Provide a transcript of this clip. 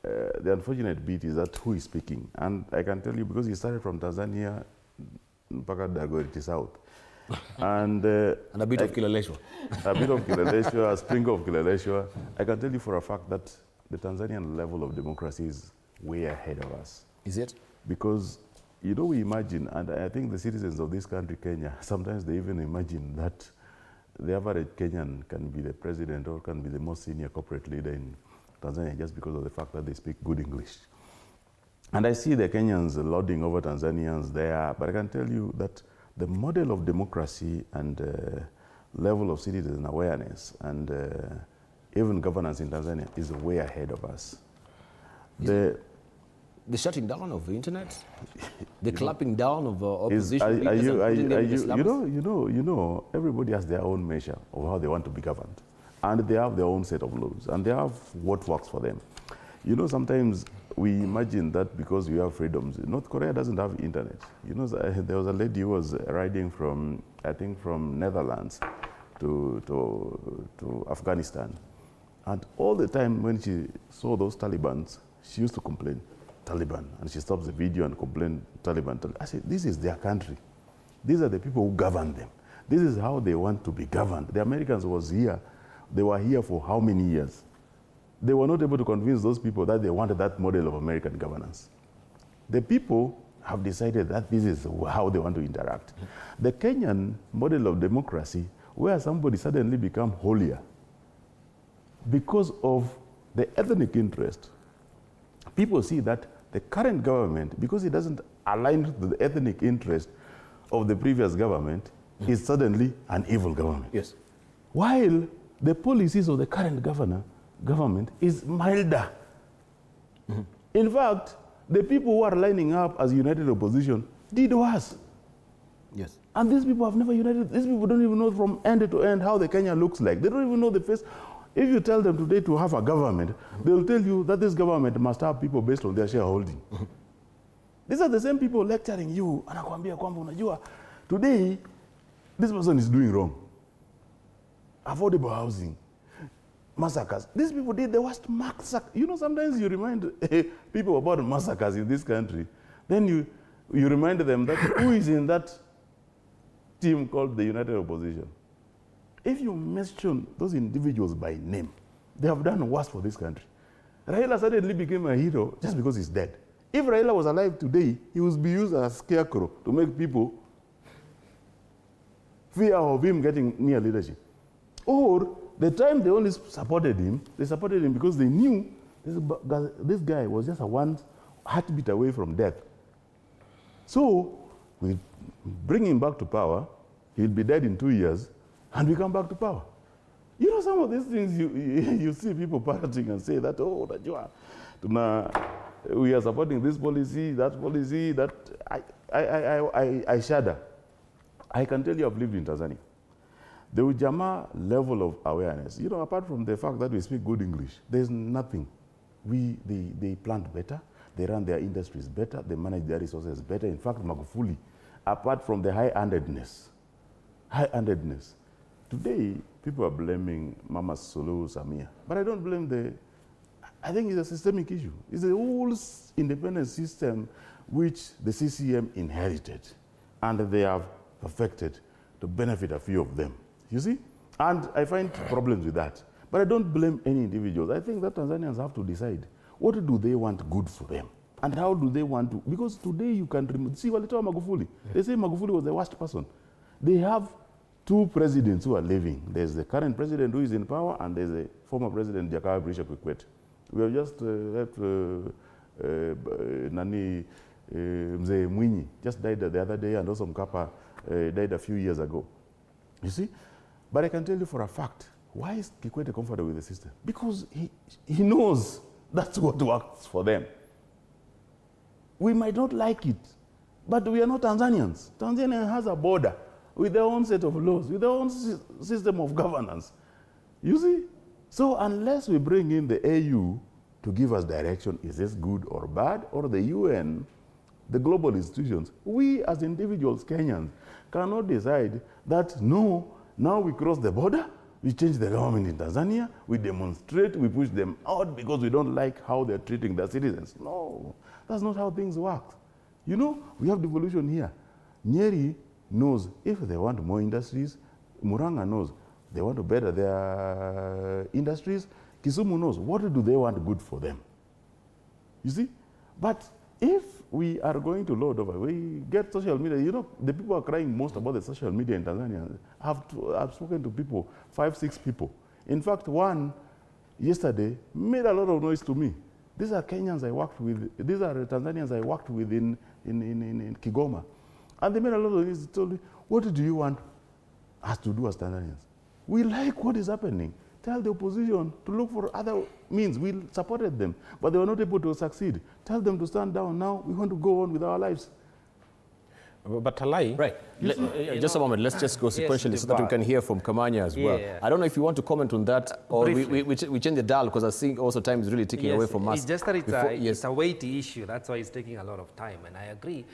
the unfortunate bit is that who is speaking. And I can tell you, because he started from Tanzania, mpaka Dagoretti South. And a bit of Kileleshwa. A bit of Kileleshwa, a sprinkle of Kileleshwa. I can tell you for a fact that the Tanzanian level of democracy is way ahead of us. Is it? Because, you know, we imagine, and I think the citizens of this country, Kenya, sometimes they even imagine that the average Kenyan can be the president or can be the most senior corporate leader in Tanzania just because of the fact that they speak good English. And I see the Kenyans lording over Tanzanians there, but I can tell you that the model of democracy and level of citizen awareness and even governance in Tanzania is way ahead of us. The shutting down of the internet, the clamping down of opposition leaders, you know, everybody has their own measure of how they want to be governed, and they have their own set of laws, and they have what works for them. You know, sometimes we imagine that because we have freedoms, North Korea doesn't have internet. You know, there was a lady who was riding from, I think, from Netherlands to Afghanistan. And all the time when she saw those Talibans, she used to complain, Taliban. And she stops the video and complains, Taliban. I said, this is their country. These are the people who govern them. This is how they want to be governed. The Americans was here. They were here for how many years? They were not able to convince those people that they wanted that model of American governance. The people have decided that this is how they want to interact. The Kenyan model of democracy, where somebody suddenly becomes holier because of the ethnic interest, people see that the current government, because it doesn't align with the ethnic interest of the previous government, is suddenly an evil government. Yes. While the policies of the current government is milder. In fact, the people who are lining up as united opposition did worse. Yes. And these people have never united. These people don't even know from end to end how the Kenya looks like. They don't even know the face. If you tell them today to have a government, they'll tell you that this government must have people based on their shareholding. These are the same people lecturing you. Anakuambia kwamba unajua, today, this person is doing wrong. Affordable housing. Massacres. These people did the worst massacre. You know, sometimes you remind people about massacres in this country. Then you remind them that who is in that team called the United Opposition. If you mention those individuals by name, they have done worse for this country. Raila suddenly became a hero just because he's dead. If Raila was alive today, he would be used as a scarecrow to make people fear of him getting near leadership. Or the time they only supported him because they knew this guy was just a one heartbeat away from death. So we bring him back to power, he'll be dead in 2 years, and we come back to power. You know, some of these things you see people parroting and say that, oh, we are supporting this policy, that I shudder. I can tell you I've lived in Tanzania. The Ujamaa level of awareness, you know, apart from the fact that we speak good English, there's nothing. They plant better, they run their industries better, they manage their resources better. In fact, Magufuli, apart from the high-handedness, today, people are blaming Mama Suluhu Samia. But I don't blame I think it's a systemic issue. It's a whole independent system which the CCM inherited, and they have perfected to benefit a few of them. You see? And I find problems with that. But I don't blame any individuals. I think that Tanzanians have to decide, what do they want good for them? And how do they want to? Because today you can remove, see, Walitoa Magufuli. They say Magufuli was the worst person. They have two presidents who are living. There's the current president who is in power, and there's the former president, Jakaya Mrisho Kikwete. We have just left Mzee Mwinyi, just died the other day, and also Mkapa died a few years ago. You see? But I can tell you for a fact, why is Kikwete comfortable with the system? Because he knows that's what works for them. We might not like it, but we are not Tanzanians. Tanzania has a border with their own set of laws, with their own system of governance. You see? So unless we bring in the AU to give us direction, is this good or bad, or the UN, the global institutions, we as individuals, Kenyans, cannot decide that, no, now we cross the border, We change the government in Tanzania, we demonstrate, we push them out because we don't like how they're treating their citizens. No, that's not how things work. You know, we have devolution here. Nyeri knows if they want more industries, Muranga knows they want to better their industries, Kisumu knows what do they want good for them. You see? But if we are going to load over, we get social media. You know, the people are crying most about the social media in Tanzania. I've spoken to people, 5, 6 people. In fact, one yesterday made a lot of noise to me. These are Kenyans I worked with. These are Tanzanians I worked with in Kigoma. And they made a lot of noise. They told me, what do you want us to do as Tanzanians? We like what is happening. Tell the opposition to look for other means. We supported them, but they were not able to succeed. Tell them to stand down now. We want to go on with our lives. But Alai, right. Just a moment. Let's just go sequentially so that we can hear from Kamanya as well. Yeah. I don't know if you want to comment on that, or we change the dial, because I think also time is really taking away from us. It's just that it's a weighty issue. That's why it's taking a lot of time, and I agree.